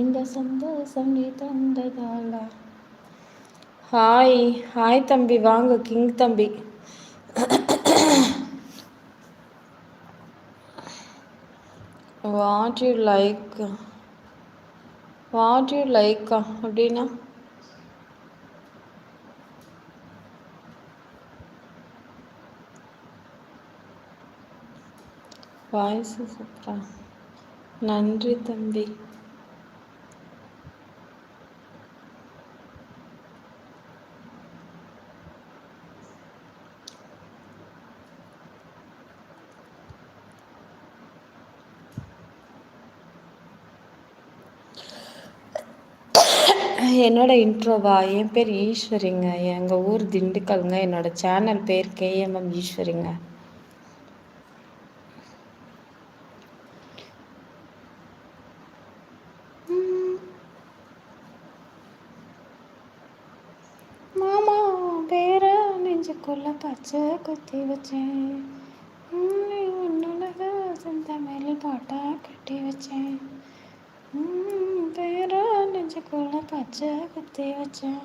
இந்த சந்தோஷம் நீ தந்ததாலா. ஹாய் ஹாய் தம்பி, வாங்க கிங் தம்பி. வாட் யூ லைக் அப்படின்னா வாய்ஸ் சூப்பரா. நன்றி தம்பி. என்னோட இன்ட்ரோவா? என் பேர் ஈஸ்வரிங்க. எங்கள் ஊர் திண்டுக்கல்ங்க. என்னோட சேனல் பேர் கேஎம்எம் ஈஸ்வரிங்க. மாமா பேர நெஞ்சுக்குள்ள பச்சை குத்தி வச்சேன். உன்னழக செந்தமிழ் பாட்டா கட்டி வச்சேன். பேர நெஞ்சுக்குள்ள பச்சை குத்தி வச்சேன்.